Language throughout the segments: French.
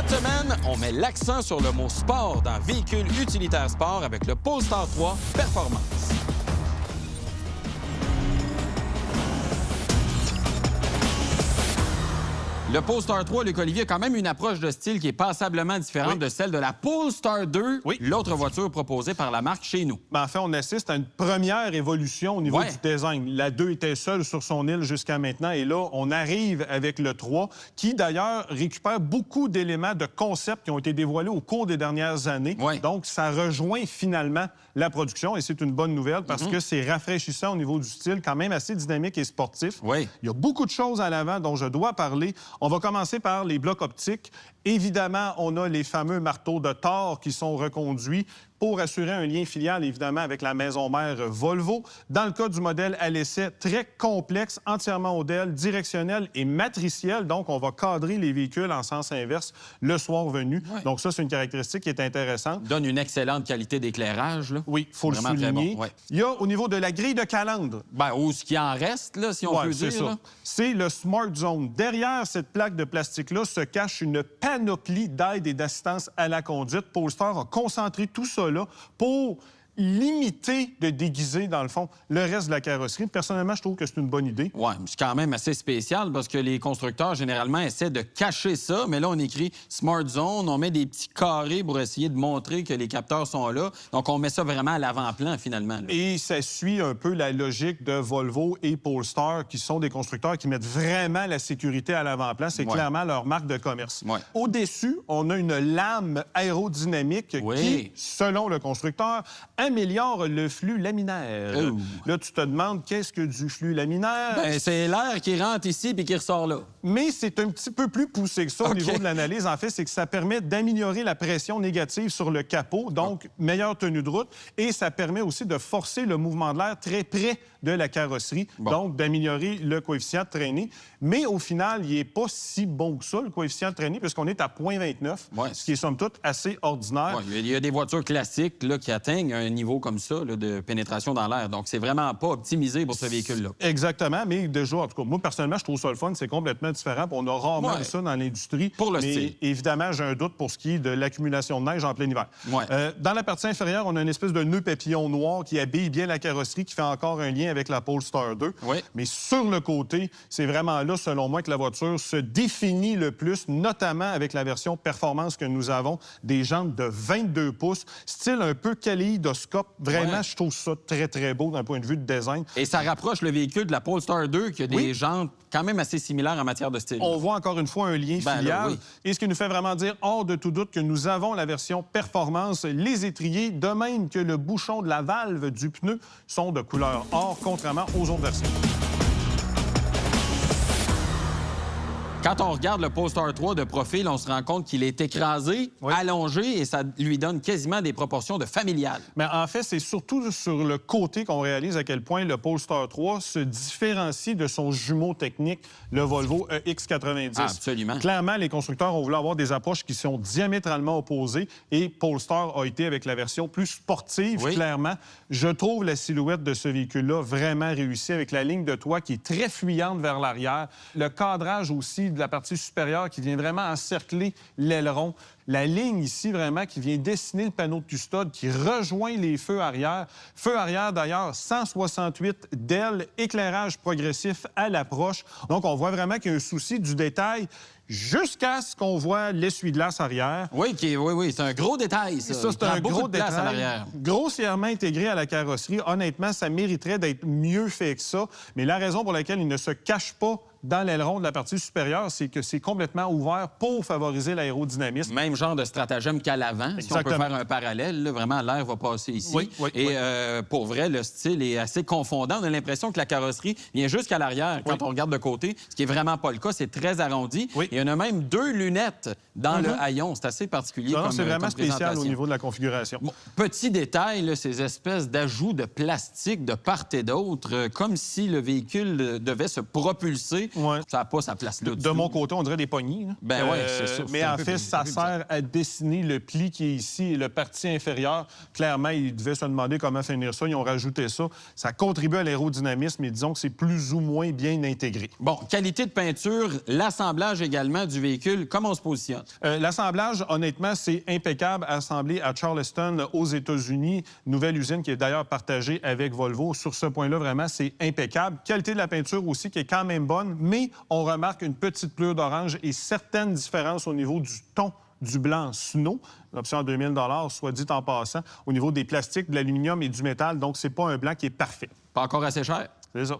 Cette semaine, on met l'accent sur le mot sport dans Véhicule utilitaire sport avec le Polestar 3 Performance. Le Polestar 3, Luc Olivier, a quand même une approche de style qui est passablement différente de celle de la Polestar 2, l'autre voiture proposée par la marque chez nous. En fait, on assiste à une première évolution au niveau du design. La 2 était seule sur son île jusqu'à maintenant, et là, on arrive avec le 3, qui d'ailleurs récupère beaucoup d'éléments de concept qui ont été dévoilés au cours des dernières années. Donc, ça rejoint finalement la production, et c'est une bonne nouvelle parce que c'est rafraîchissant au niveau du style, quand même assez dynamique et sportif. Il y a beaucoup de choses à l'avant dont je dois parler. On va commencer par les blocs optiques. Évidemment, on a les fameux marteaux de Thor qui sont reconduits pour assurer un lien filial, évidemment, avec la maison mère Volvo. Dans le cas du modèle à l'essai, très complexe, entièrement ODEL, directionnel et matriciel. Donc, on va cadrer les véhicules en sens inverse le soir venu. Donc, ça, c'est une caractéristique qui est intéressante. Donne une excellente qualité d'éclairage. Oui, il faut le souligner. Bon. Il y a, au niveau de la grille de calandre... ou ce qui en reste, là, si on peut dire. C'est le Smart Zone. Derrière cette plaque de plastique-là se cache une panoplie d'aide et d'assistance à la conduite. Polestar a concentré tout ça là pour limiter de déguiser, dans le fond, le reste de la carrosserie. Personnellement, je trouve que c'est une bonne idée. Oui, c'est quand même assez spécial parce que les constructeurs, généralement, essaient de cacher ça. Mais là, on écrit Smart Zone, on met des petits carrés pour essayer de montrer que les capteurs sont là. Donc, on met ça vraiment à l'avant-plan, finalement. Là. Et ça suit un peu la logique de Volvo et Polestar, qui sont des constructeurs qui mettent vraiment la sécurité à l'avant-plan. C'est clairement leur marque de commerce. Au-dessus, on a une lame aérodynamique qui, selon le constructeur, améliore le flux laminaire. Là, tu te demandes qu'est-ce que du flux laminaire? Bien, c'est l'air qui rentre ici puis qui ressort là. Mais c'est un petit peu plus poussé que ça au niveau de l'analyse. En fait, c'est que ça permet d'améliorer la pression négative sur le capot, donc meilleure tenue de route, et ça permet aussi de forcer le mouvement de l'air très près de la carrosserie, donc d'améliorer le coefficient de traînée. Mais au final, il n'est pas si bon que ça, le coefficient de traînée, puisqu'on est à 0,29, ce qui est somme toute assez ordinaire. Il y a des voitures classiques là, qui atteignent un niveau comme ça là, de pénétration dans l'air. Donc, c'est vraiment pas optimisé pour ce véhicule-là. Exactement, mais déjà, en tout cas, moi, personnellement, je trouve ça le fun. C'est complètement différent. On a rarement vu ça dans l'industrie. Pour le style. Évidemment, j'ai un doute pour ce qui est de l'accumulation de neige en plein hiver. Dans la partie inférieure, on a une espèce de nœud papillon noir qui habille bien la carrosserie, qui fait encore un lien avec la Polestar 2. Mais sur le côté, c'est vraiment là, selon moi, que la voiture se définit le plus, notamment avec la version performance que nous avons, des jantes de 22 pouces, style un peu kaléidoscope. Vraiment, je trouve ça très, très beau d'un point de vue de design. Et ça rapproche le véhicule de la Polestar 2, qui a des jantes quand même assez similaires en matière de style. On voit encore une fois un lien filial. Et ce qui nous fait vraiment dire, hors de tout doute, que nous avons la version performance. Les étriers, de même que le bouchon de la valve du pneu, sont de couleur or, contrairement aux autres versions. Quand on regarde le Polestar 3 de profil, on se rend compte qu'il est écrasé, allongé, et ça lui donne quasiment des proportions de familial. Mais en fait, c'est surtout sur le côté qu'on réalise à quel point le Polestar 3 se différencie de son jumeau technique, le Volvo EX90. Absolument. Clairement, les constructeurs ont voulu avoir des approches qui sont diamétralement opposées, et Polestar a été avec la version plus sportive, clairement. Je trouve la silhouette de ce véhicule-là vraiment réussie, avec la ligne de toit qui est très fuyante vers l'arrière, le cadrage aussi de la partie supérieure qui vient vraiment encercler l'aileron. La ligne ici, vraiment, qui vient dessiner le panneau de custode, qui rejoint les feux arrière. Feux arrière, d'ailleurs, 168 d'ailes, éclairage progressif à l'approche. Donc, on voit vraiment qu'il y a un souci du détail jusqu'à ce qu'on voit l'essuie-glace arrière. Oui, c'est un gros détail, ça. Ça, c'est un gros détail, grossièrement intégré à la carrosserie. Honnêtement, ça mériterait d'être mieux fait que ça. Mais la raison pour laquelle il ne se cache pas dans l'aileron de la partie supérieure, c'est que c'est complètement ouvert pour favoriser l'aérodynamisme. Même genre de stratagème qu'à l'avant. Si on peut faire un parallèle, là, vraiment, l'air va passer ici. Pour vrai, le style est assez confondant. On a l'impression que la carrosserie vient jusqu'à l'arrière quand on regarde de côté, ce qui n'est vraiment pas le cas. C'est très arrondi. Et on a même 2 lunettes dans le haillon. C'est assez particulier c'est vraiment spécial au niveau de la configuration. Petit détail, là, ces espèces d'ajouts de plastique de part et d'autre, comme si le véhicule devait se propulser ça n'a pas sa place là. De mon côté, on dirait des poignées. Ben oui, c'est ça. Mais en fait, ça sert à dessiner le pli qui est ici et le parti inférieur. Clairement, ils devaient se demander comment finir ça. Ils ont rajouté ça. Ça contribue à l'aérodynamisme, mais disons que c'est plus ou moins bien intégré. Bon, qualité de peinture, l'assemblage également du véhicule, comment on se positionne? L'assemblage, honnêtement, c'est impeccable, assemblé à Charleston, aux États-Unis. Nouvelle usine qui est d'ailleurs partagée avec Volvo. Sur ce point-là, vraiment, c'est impeccable. Qualité de la peinture aussi qui est quand même bonne, mais on remarque une petite pleure d'orange et certaines différences au niveau du ton du blanc snow, l'option à 2 000 $, soit dit en passant, au niveau des plastiques, de l'aluminium et du métal. Donc, c'est pas un blanc qui est parfait. Pas encore assez cher? C'est ça.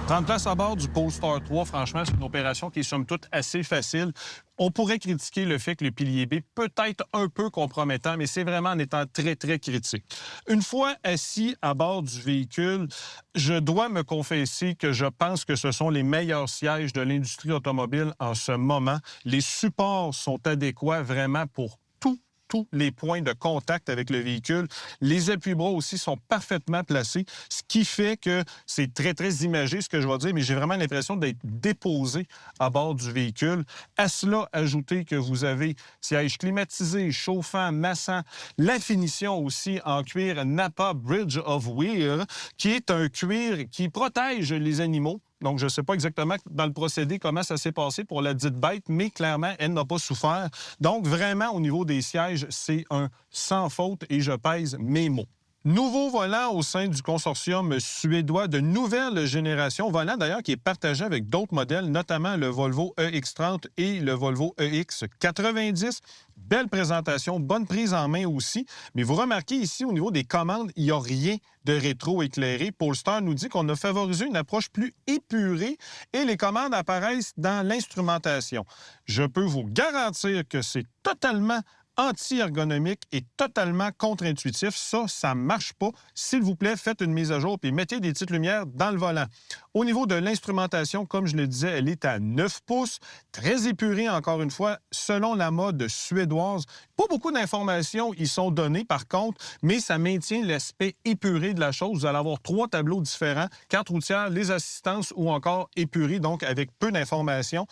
Prendre place à bord du Polestar 3, franchement, c'est une opération qui est somme toute assez facile. On pourrait critiquer le fait que le pilier B peut être un peu compromettant, mais c'est vraiment en étant très, très critique. Une fois assis à bord du véhicule, je dois me confesser que je pense que ce sont les meilleurs sièges de l'industrie automobile en ce moment. Les supports sont adéquats vraiment pour tous les points de contact avec le véhicule. Les appuis-bras aussi sont parfaitement placés, ce qui fait que c'est très, très imagé, ce que je vais dire, mais j'ai vraiment l'impression d'être déposé à bord du véhicule. À cela, ajoutez que vous avez siège climatisé, chauffant, massant, la finition aussi en cuir Napa Bridge of Weir, qui est un cuir qui protège les animaux. Donc, je ne sais pas exactement dans le procédé comment ça s'est passé pour la dite bête, mais clairement, elle n'a pas souffert. Donc, vraiment, au niveau des sièges, c'est un sans faute et je pèse mes mots. Nouveau volant au sein du consortium suédois de nouvelle génération, volant d'ailleurs qui est partagé avec d'autres modèles, notamment le Volvo EX30 et le Volvo EX90. Belle présentation, bonne prise en main aussi. Mais vous remarquez ici, au niveau des commandes, il n'y a rien de rétro-éclairé. Polestar nous dit qu'on a favorisé une approche plus épurée et les commandes apparaissent dans l'instrumentation. Je peux vous garantir que c'est totalement anti-ergonomique et totalement contre-intuitif. Ça ne marche pas. S'il vous plaît, faites une mise à jour et mettez des petites lumières dans le volant. Au niveau de l'instrumentation, comme je le disais, elle est à 9 pouces, très épurée, encore une fois, selon la mode suédoise. Pas beaucoup d'informations y sont données, par contre, mais ça maintient l'aspect épuré de la chose. Vous allez avoir 3 tableaux différents, carte routière, les assistances ou encore épuré, donc avec peu d'informations.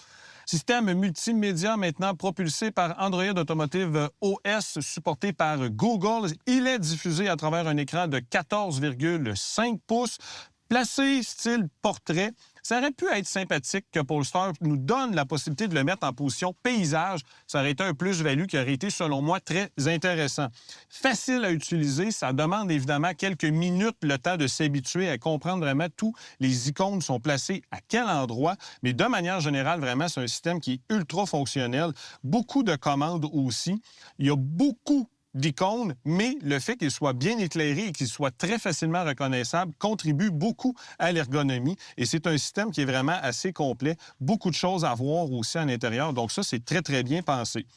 Système multimédia maintenant propulsé par Android Automotive OS, supporté par Google. Il est diffusé à travers un écran de 14,5 pouces, placé style portrait. Ça aurait pu être sympathique que Polestar nous donne la possibilité de le mettre en position paysage. Ça aurait été un plus-value qui aurait été, selon moi, très intéressant. Facile à utiliser, ça demande évidemment quelques minutes le temps de s'habituer à comprendre vraiment tous les icônes sont placées à quel endroit. Mais de manière générale, vraiment, c'est un système qui est ultra fonctionnel. Beaucoup de commandes aussi. Il y a beaucoup d'icônes, mais le fait qu'il soit bien éclairé et qu'il soit très facilement reconnaissable contribue beaucoup à l'ergonomie. Et c'est un système qui est vraiment assez complet. Beaucoup de choses à voir aussi à l'intérieur. Donc ça, c'est très, très bien pensé.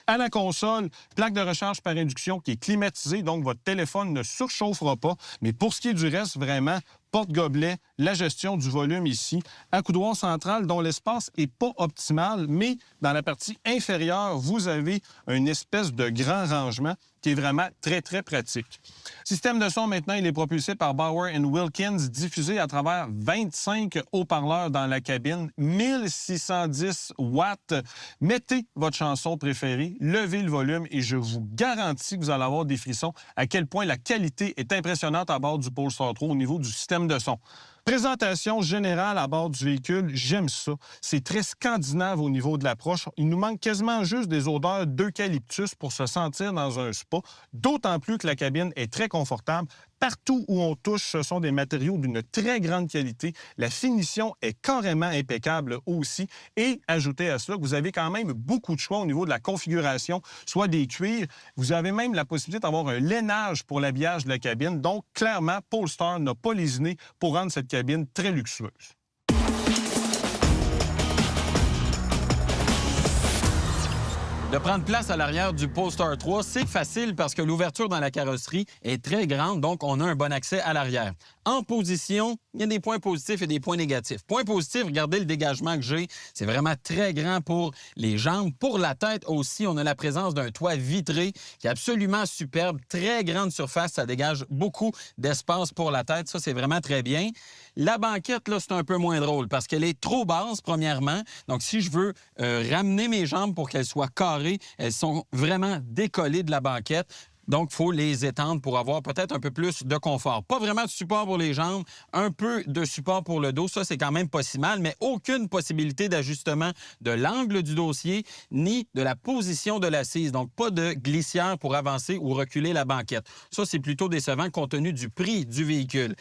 À la console, plaque de recharge par induction qui est climatisée, donc votre téléphone ne surchauffera pas. Mais pour ce qui est du reste, vraiment, porte-gobelet, la gestion du volume ici, accoudoir central dont l'espace n'est pas optimal, mais dans la partie inférieure, vous avez une espèce de grand rangement qui est vraiment très, très pratique. Système de son, maintenant, il est propulsé par Bauer & Wilkins, diffusé à travers 25 haut-parleurs dans la cabine, 1610 watts. Mettez votre chanson préférée, levez le volume et je vous garantis que vous allez avoir des frissons à quel point la qualité est impressionnante à bord du Polestar 3 au niveau du système de son. Présentation générale à bord du véhicule, j'aime ça. C'est très scandinave au niveau de l'approche. Il nous manque quasiment juste des odeurs d'eucalyptus pour se sentir dans un spa, d'autant plus que la cabine est très confortable. Partout où on touche, ce sont des matériaux d'une très grande qualité. La finition est carrément impeccable aussi. Et ajoutez à cela que vous avez quand même beaucoup de choix au niveau de la configuration, soit des cuirs. Vous avez même la possibilité d'avoir un lainage pour l'habillage de la cabine. Donc, clairement, Polestar n'a pas lésiné pour rendre cette cabine très luxueuse. De prendre place à l'arrière du Polestar 3, c'est facile parce que l'ouverture dans la carrosserie est très grande, donc on a un bon accès à l'arrière. En position, il y a des points positifs et des points négatifs. Point positif, regardez le dégagement que j'ai. C'est vraiment très grand pour les jambes. Pour la tête aussi, on a la présence d'un toit vitré qui est absolument superbe. Très grande surface, ça dégage beaucoup d'espace pour la tête. Ça, c'est vraiment très bien. La banquette, là, c'est un peu moins drôle parce qu'elle est trop basse, premièrement. Donc, si je veux ramener mes jambes pour qu'elles soient carrées, elles sont vraiment décollées de la banquette. Donc, il faut les étendre pour avoir peut-être un peu plus de confort. Pas vraiment de support pour les jambes, un peu de support pour le dos. Ça, c'est quand même pas si mal, mais aucune possibilité d'ajustement de l'angle du dossier ni de la position de l'assise. Donc, pas de glissière pour avancer ou reculer la banquette. Ça, c'est plutôt décevant compte tenu du prix du véhicule.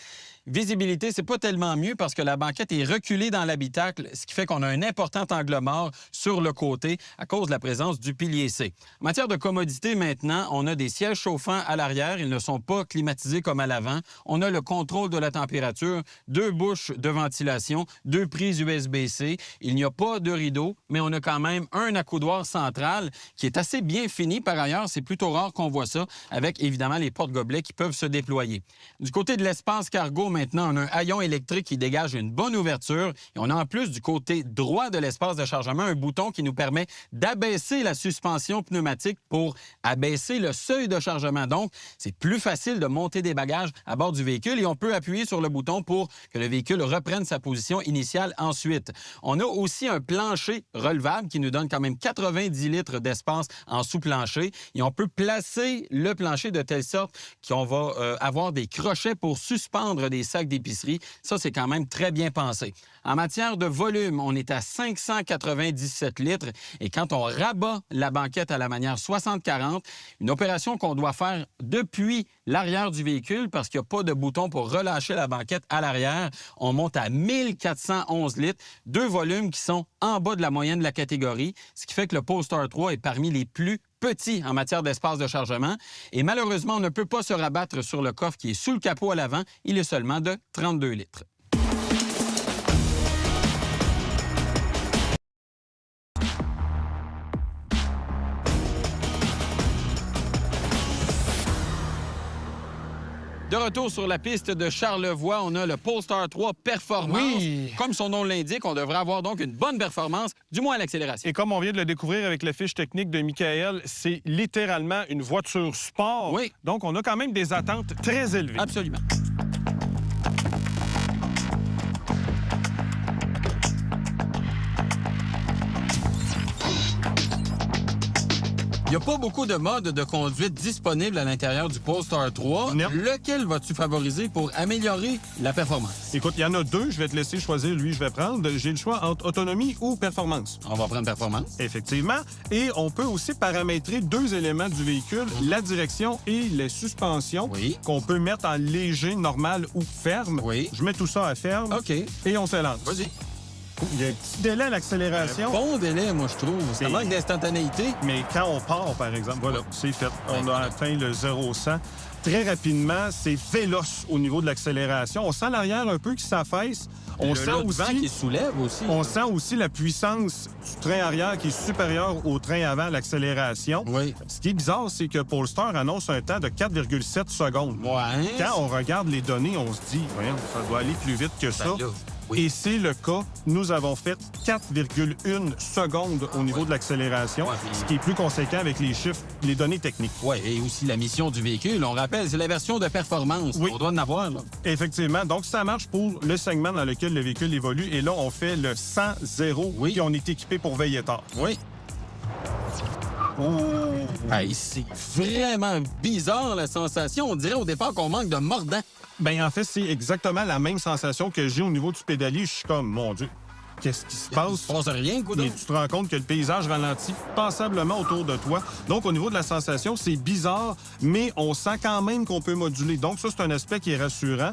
Visibilité, c'est pas tellement mieux parce que la banquette est reculée dans l'habitacle, ce qui fait qu'on a un important angle mort sur le côté à cause de la présence du pilier C. En matière de commodité, maintenant, on a des sièges chauffants à l'arrière. Ils ne sont pas climatisés comme à l'avant. On a le contrôle de la température, 2 bouches de ventilation, 2 prises USB-C. Il n'y a pas de rideau, mais on a quand même un accoudoir central qui est assez bien fini. Par ailleurs, c'est plutôt rare qu'on voit ça, avec évidemment les porte-gobelets qui peuvent se déployer. Du côté de l'espace cargo, maintenant, on a un haillon électrique qui dégage une bonne ouverture. Et on a en plus du côté droit de l'espace de chargement un bouton qui nous permet d'abaisser la suspension pneumatique pour abaisser le seuil de chargement. Donc, c'est plus facile de monter des bagages à bord du véhicule et on peut appuyer sur le bouton pour que le véhicule reprenne sa position initiale ensuite. On a aussi un plancher relevable qui nous donne quand même 90 litres d'espace en sous-plancher et on peut placer le plancher de telle sorte qu'on va avoir des crochets pour suspendre des sacs d'épicerie. Ça, c'est quand même très bien pensé. En matière de volume, on est à 597 litres et quand on rabat la banquette à la manière 60-40, une opération qu'on doit faire depuis l'arrière du véhicule parce qu'il n'y a pas de bouton pour relâcher la banquette à l'arrière, on monte à 1411 litres, 2 volumes qui sont en bas de la moyenne de la catégorie, ce qui fait que le Polestar 3 est parmi les plus petit en matière d'espace de chargement. Et malheureusement, on ne peut pas se rabattre sur le coffre qui est sous le capot à l'avant. Il est seulement de 32 litres. De retour sur la piste de Charlevoix, on a le Polestar 3 Performance. Oui. Comme son nom l'indique, on devrait avoir donc une bonne performance, du moins à l'accélération. Et comme on vient de le découvrir avec la fiche technique de Michael, c'est littéralement une voiture sport. Oui. Donc, on a quand même des attentes très élevées. Absolument. Il n'y a pas beaucoup de modes de conduite disponibles à l'intérieur du Polestar 3. Non. Lequel vas-tu favoriser pour améliorer la performance? Écoute, il y en a 2. Je vais te laisser choisir. Lui, je vais prendre. J'ai le choix entre autonomie ou performance. On va prendre performance. Effectivement. Et on peut aussi paramétrer 2 éléments du véhicule, la direction et les suspensions, Oui. qu'on peut mettre en léger, normal ou ferme. Oui. Je mets tout ça à ferme. OK. Et on se lance. Vas-y. Il y a un petit délai à l'accélération. Bon délai, moi, je trouve. Ça manque d'instantanéité. Mais quand on part, par exemple, voilà, c'est fait. On a atteint le 0-100. Très rapidement, c'est véloce au niveau de l'accélération. On sent l'arrière un peu qui s'affaisse. On sent le aussi, vent qui soulève aussi. on sent aussi la puissance du train arrière qui est supérieure au train avant l'accélération. Oui. Ce qui est bizarre, c'est que Polestar annonce un temps de 4,7 secondes. Ouais. Quand on regarde les données, on se dit, voyons, ça doit aller plus vite que ça. là, oui. Et c'est le cas. Nous avons fait 4,1 secondes au niveau de l'accélération, Ouais, puis- ce qui est plus conséquent avec les chiffres, les données techniques. Oui, et aussi la mission du véhicule. On rappelle, c'est la version de performance. Oui. On doit en avoir, là. Effectivement. Donc, ça marche pour le segment dans lequel le véhicule évolue. Et là, on fait le 100-0. Oui. Puis on est équipé pour veiller tard. Oui. Hey, c'est vraiment bizarre, la sensation. On dirait au départ qu'on manque de mordant. Bien, en fait, c'est exactement la même sensation que j'ai au niveau du pédalier. Je suis comme, mon Dieu, qu'est-ce qui se Il passe? se passe rien, quoi. Et tu te rends compte que le paysage ralentit passablement autour de toi. Donc, au niveau de la sensation, c'est bizarre, mais on sent quand même qu'on peut moduler. Donc, ça, c'est un aspect qui est rassurant.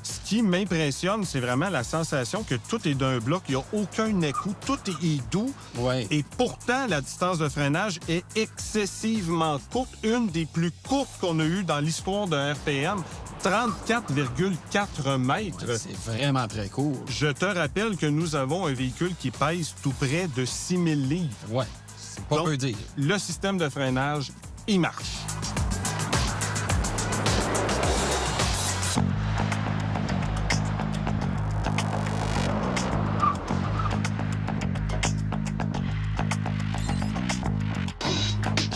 Ce qui m'impressionne, c'est vraiment la sensation que tout est d'un bloc. Il n'y a aucun écoute. Tout est doux. Ouais. Et pourtant, la distance de freinage est excessivement courte. Une des plus courtes qu'on a eues dans l'histoire d'un RPM. 34,4 mètres. C'est vraiment très court. Je te rappelle que nous avons un véhicule qui pèse tout près de 6000 livres. Ouais, c'est pas Donc, peu dire. Le système de freinage, il marche.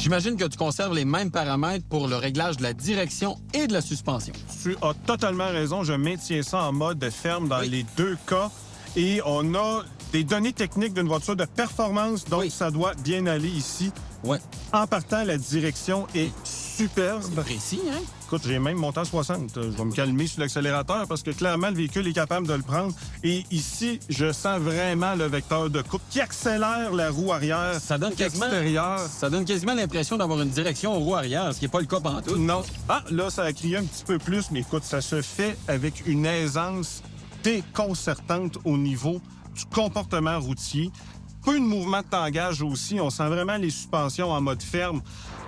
J'imagine que tu conserves les mêmes paramètres pour le réglage de la direction et de la suspension. Tu as totalement raison. Je maintiens ça en mode ferme dans les deux cas. Et on a des données techniques d'une voiture de performance, donc ça doit bien aller ici. Ouais. En partant, la direction est superbe. C'est précis, hein? Écoute, j'ai même monté à 60. Je vais me calmer sur l'accélérateur parce que clairement, le véhicule est capable de le prendre. Et ici, je sens vraiment le vecteur de coupe qui accélère la roue arrière. Ça donne quasiment l'impression d'avoir une direction aux roues arrière, ce qui n'est pas le cas pantoute. Non. Ah, là, ça a crié un petit peu plus, mais écoute, ça se fait avec une aisance déconcertante au niveau du comportement routier. Peu de mouvement de tangage aussi. On sent vraiment les suspensions en mode ferme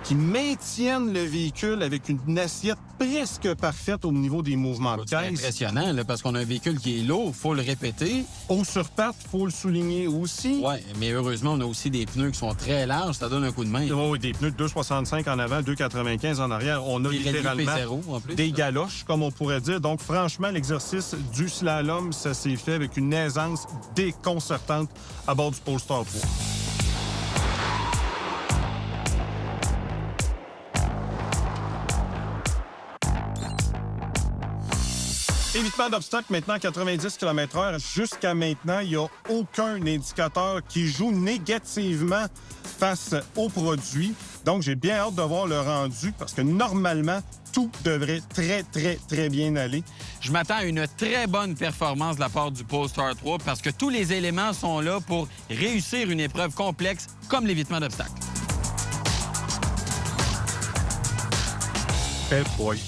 qui maintiennent le véhicule avec une assiette presque parfaite au niveau des mouvements de caisse. C'est impressionnant, là, parce qu'on a un véhicule qui est lourd, il faut le répéter. Haut sur pattes, il faut le souligner aussi. Oui, mais heureusement, on a aussi des pneus qui sont très larges, ça donne un coup de main. Oui, des pneus de 2,65 en avant, 2,95 en arrière. On a littéralement P0, en plus, des galoches, comme on pourrait dire. Donc, franchement, l'exercice du slalom, ça s'est fait avec une aisance déconcertante à bord du Polestar 3. Évitement d'obstacles maintenant à 90 km/h. Jusqu'à maintenant, il n'y a aucun indicateur qui joue négativement face au produit. Donc, j'ai bien hâte de voir le rendu parce que normalement, tout devrait très bien aller. Je m'attends à une très bonne performance de la part du Polestar 3 parce que tous les éléments sont là pour réussir une épreuve complexe comme l'évitement d'obstacles. Eh boy.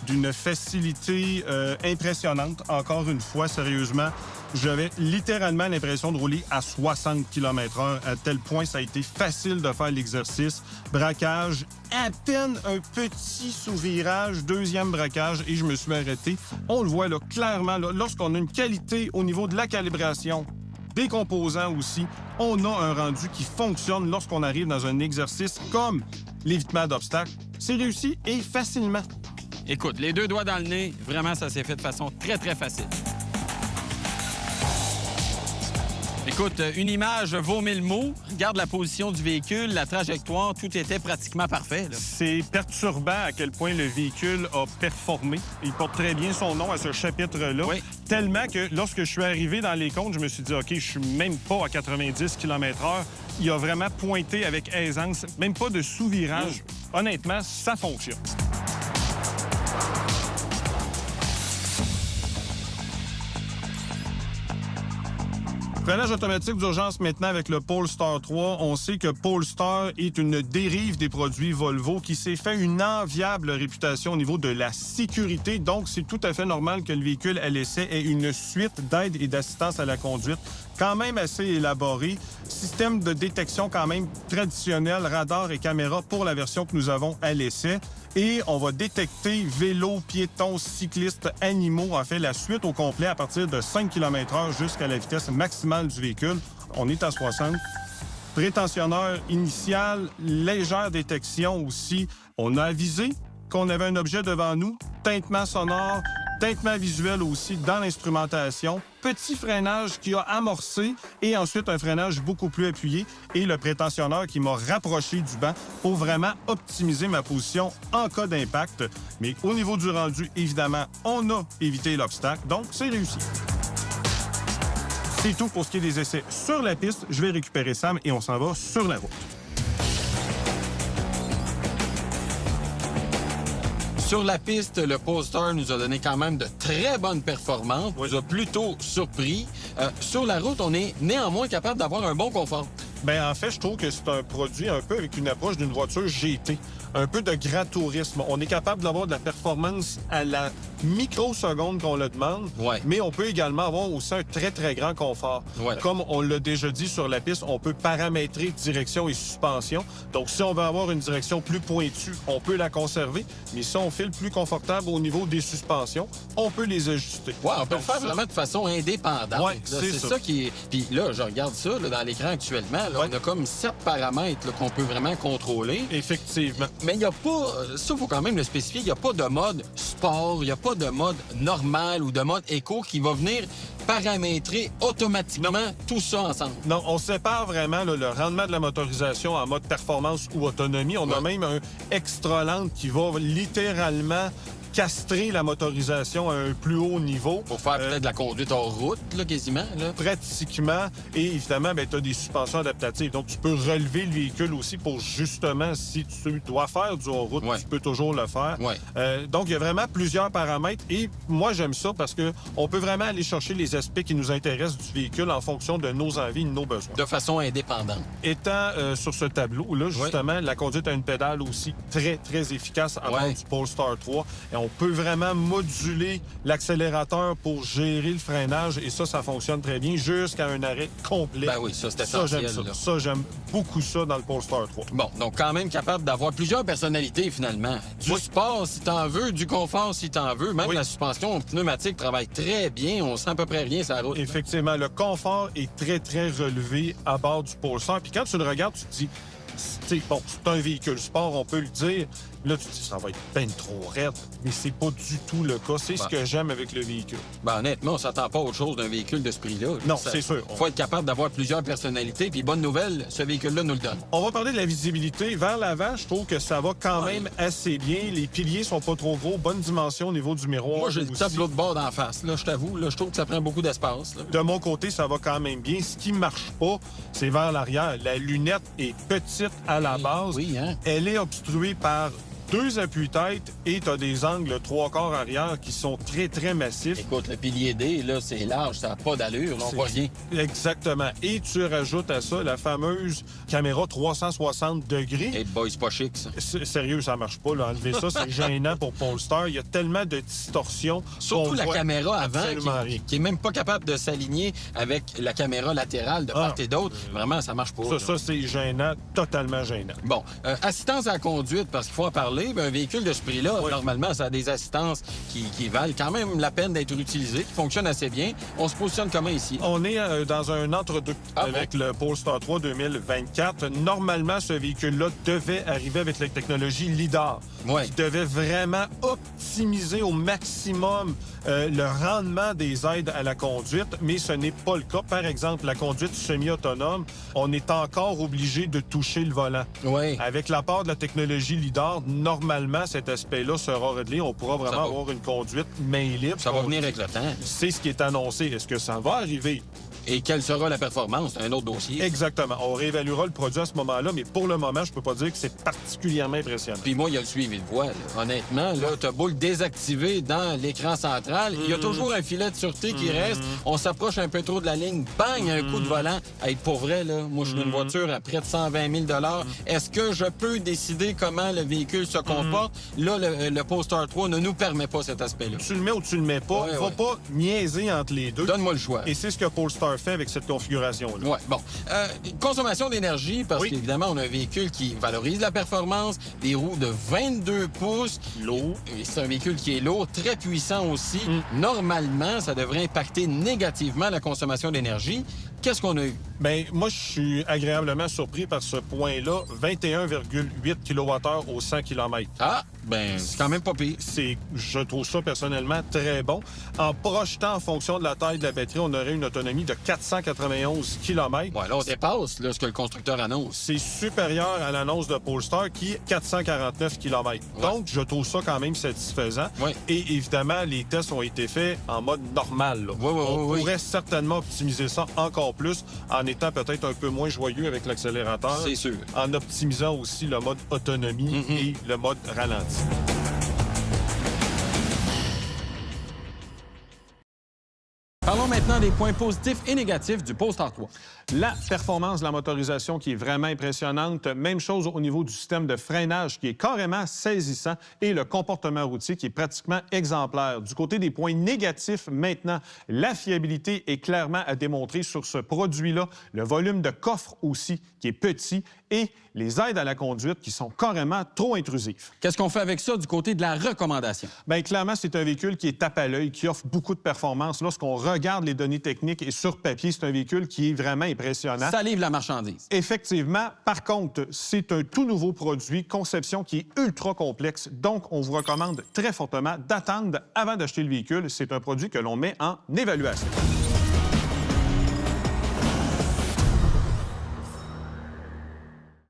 D'une facilité impressionnante. Encore une fois, sérieusement, j'avais littéralement l'impression de rouler à 60 km/h. À tel point, ça a été facile de faire l'exercice. Braquage, à peine un petit sous-virage, deuxième braquage, et je me suis arrêté. On le voit là, clairement, là, lorsqu'on a une qualité au niveau de la calibration, des composants aussi, on a un rendu qui fonctionne lorsqu'on arrive dans un exercice comme l'évitement d'obstacles. C'est réussi et facilement. Écoute, les deux doigts dans le nez, vraiment, ça s'est fait de façon très facile. Écoute, une image vaut 1000 mots. Regarde la position du véhicule, la trajectoire, tout était pratiquement parfait. C'est perturbant à quel point le véhicule a performé. Il porte très bien son nom à ce chapitre-là. Oui. Tellement que lorsque je suis arrivé dans les comptes, je me suis dit, OK, je suis même pas à 90 km/h. Il a vraiment pointé avec aisance, même pas de sous-virage. Honnêtement, ça fonctionne. Freinage automatique d'urgence maintenant avec le Polestar 3. On sait que Polestar est une dérive des produits Volvo qui s'est fait une enviable réputation au niveau de la sécurité. Donc, c'est tout à fait normal que le véhicule à l'essai ait une suite d'aide et d'assistance à la conduite quand même assez élaborée. Système de détection quand même traditionnel, radar et caméra pour la version que nous avons à l'essai. Et on va détecter vélos, piétons, cyclistes, animaux, en fait, la suite au complet à partir de 5 km/h jusqu'à la vitesse maximale du véhicule. On est à 60. Prétentionneur initial, légère détection aussi. On a avisé qu'on avait un objet devant nous, tintement sonore, tintement visuel aussi dans l'instrumentation, petit freinage qui a amorcé et ensuite un freinage beaucoup plus appuyé et le prétentionneur qui m'a rapproché du banc pour vraiment optimiser ma position en cas d'impact. Mais au niveau du rendu, évidemment, on a évité l'obstacle, donc c'est réussi. C'est tout pour ce qui est des essais sur la piste. Je vais récupérer Sam et on s'en va sur la route. Sur la piste, le Polestar nous a donné quand même de très bonnes performances. On nous a plutôt surpris. Sur la route, on est néanmoins capable d'avoir un bon confort. Bien, en fait, je trouve que c'est un produit un peu avec une approche d'une voiture GT. Un peu de grand tourisme. On est capable d'avoir de la performance à la microseconde qu'on le demande, mais on peut également avoir aussi un très grand confort. Comme on l'a déjà dit sur la piste, on peut paramétrer direction et suspension. Donc, si on veut avoir une direction plus pointue, on peut la conserver. Mais si on file plus confortable au niveau des suspensions, on peut les ajuster. On peut le faire vraiment de façon indépendante. C'est ça qui est... Puis là, je regarde ça là, dans l'écran actuellement. Là, on a comme 7 paramètres là, qu'on peut vraiment contrôler. Effectivement. Mais il n'y a pas, ça, il faut quand même le spécifier, il n'y a pas de mode sport, il n'y a pas de mode normal ou de mode éco qui va venir paramétrer automatiquement tout ça ensemble. Non, on sépare vraiment là, le rendement de la motorisation en mode performance ou autonomie. On a même un extra lent qui va littéralement castrer la motorisation à un plus haut niveau. Pour faire peut-être de la conduite hors route, là, quasiment. Là. Pratiquement. Et évidemment, tu as des suspensions adaptatives. Donc, tu peux relever le véhicule aussi pour justement, si tu dois faire du hors-route, tu peux toujours le faire. Donc, il y a vraiment plusieurs paramètres. Et moi, j'aime ça parce qu'on peut vraiment aller chercher les aspects qui nous intéressent du véhicule en fonction de nos envies et de nos besoins. De façon indépendante. Étant sur ce tableau-là, justement, la conduite à une pédale aussi très, très efficace à bord du Polestar 3. Et on peut vraiment moduler l'accélérateur pour gérer le freinage et ça fonctionne très bien jusqu'à un arrêt complet. Ben oui, ça, c'est essentiel. J'aime beaucoup ça dans le Polestar 3. Bon, donc quand même capable d'avoir plusieurs personnalités, finalement. Du sport, si t'en veux, du confort, si t'en veux. Même la suspension pneumatique travaille très bien. On sent à peu près rien sur la route. Effectivement, le confort est très, très relevé à bord du Polestar. Puis quand tu le regardes, tu te dis... Bon, c'est un véhicule sport, on peut le dire. Là, tu te dis, ça va être ben trop raide. Mais c'est pas du tout le cas. C'est ce que j'aime avec le véhicule. Ben, honnêtement, on s'attend pas à autre chose d'un véhicule de ce prix-là. Non, c'est sûr. Il faut être capable d'avoir plusieurs personnalités. Puis, bonne nouvelle, ce véhicule-là nous le donne. On va parler de la visibilité. Vers l'avant, je trouve que ça va quand même assez bien. Les piliers sont pas trop gros. Bonne dimension au niveau du miroir. Moi, j'ai le tableau de bord d'en face. Là, je t'avoue, là, je trouve que ça prend beaucoup d'espace. De mon côté, ça va quand même bien. Ce qui marche pas, c'est vers l'arrière. La lunette est petite à la base. Oui, hein? Elle est obstruée par 2 appuis-têtes et tu as des angles 3/4 arrière qui sont très, très massifs. Écoute, le pilier D, là, c'est large, ça n'a pas d'allure, on voit rien. Exactement. Et tu rajoutes à ça la fameuse caméra 360 degrés. Et boy, c'est pas chic, ça. Sérieux, ça marche pas. Là. Enlever ça, c'est gênant pour Polestar. Il y a tellement de distorsions. Surtout la caméra avant, qui est même pas capable de s'aligner avec la caméra latérale de part et d'autre. Vraiment, ça marche pas. Ça c'est gênant, totalement gênant. Bon, assistance à la conduite, parce qu'il faut en parler. Un véhicule de ce prix-là, normalement, ça a des assistances qui valent quand même la peine d'être utilisées, qui fonctionnent assez bien. On se positionne comment ici? On est dans un entre-deux avec le Polestar 3 2024. Normalement, ce véhicule-là devait arriver avec la technologie LiDAR, qui devait vraiment optimiser au maximum le rendement des aides à la conduite, mais ce n'est pas le cas. Par exemple, la conduite semi-autonome, on est encore obligé de toucher le volant. Avec l'apport de la technologie LiDAR, normalement, cet aspect-là sera réglé. On pourra vraiment avoir une conduite main libre. Ça va venir avec le temps. C'est ce qui est annoncé. Est-ce que ça va arriver? Et quelle sera la performance? C'est un autre dossier. Exactement. On réévaluera le produit à ce moment-là, mais pour le moment, je peux pas dire que c'est particulièrement impressionnant. Puis moi, il y a le suivi de voie. Là. Honnêtement, là, t'as beau le désactiver dans l'écran central, il y a toujours un filet de sûreté qui reste. On s'approche un peu trop de la ligne, bang, un coup de volant. Hey, pour vrai, là, moi, je suis une voiture à près de 120 000 Est-ce que je peux décider comment le véhicule se comporte? Là, le Polestar 3 ne nous permet pas cet aspect-là. Tu le mets ou tu le mets pas. Va pas niaiser entre les deux. Donne-moi le choix. Et c'est ce que Polestar fait avec cette configuration-là. Oui, bon. Consommation d'énergie, parce qu'évidemment, on a un véhicule qui valorise la performance, des roues de 22 pouces. Lourd. C'est un véhicule qui est lourd, très puissant aussi. Normalement, ça devrait impacter négativement la consommation d'énergie. Qu'est-ce qu'on a eu? Bien, moi, je suis agréablement surpris par ce point-là. 21,8 kWh au 100 km. Ah, ben c'est quand même pas pire. Je trouve ça personnellement très bon. En projetant en fonction de la taille de la batterie, on aurait une autonomie de 491 km. Ouais, là, on dépasse là, ce que le constructeur annonce. C'est supérieur à l'annonce de Polestar qui est 449 km. Donc, je trouve ça quand même satisfaisant. Et évidemment, les tests ont été faits en mode normal. Là. On pourrait certainement optimiser ça encore plus en étant peut-être un peu moins joyeux avec l'accélérateur. C'est sûr. En optimisant aussi le mode autonomie et le mode ralenti. Parlons maintenant des points positifs et négatifs du Polestar 3. La performance de la motorisation qui est vraiment impressionnante. Même chose au niveau du système de freinage qui est carrément saisissant et le comportement routier qui est pratiquement exemplaire. Du côté des points négatifs, maintenant, la fiabilité est clairement à démontrer sur ce produit-là. Le volume de coffre aussi qui est petit et les aides à la conduite qui sont carrément trop intrusives. Qu'est-ce qu'on fait avec ça du côté de la recommandation? Bien, clairement, c'est un véhicule qui est tape à l'œil, qui offre beaucoup de performance. Lorsqu'on regarde les données techniques et sur papier, c'est un véhicule qui est vraiment impressionnant. Ça livre la marchandise. Effectivement. Par contre, c'est un tout nouveau produit, conception qui est ultra complexe. Donc, on vous recommande très fortement d'attendre avant d'acheter le véhicule. C'est un produit que l'on met en évaluation.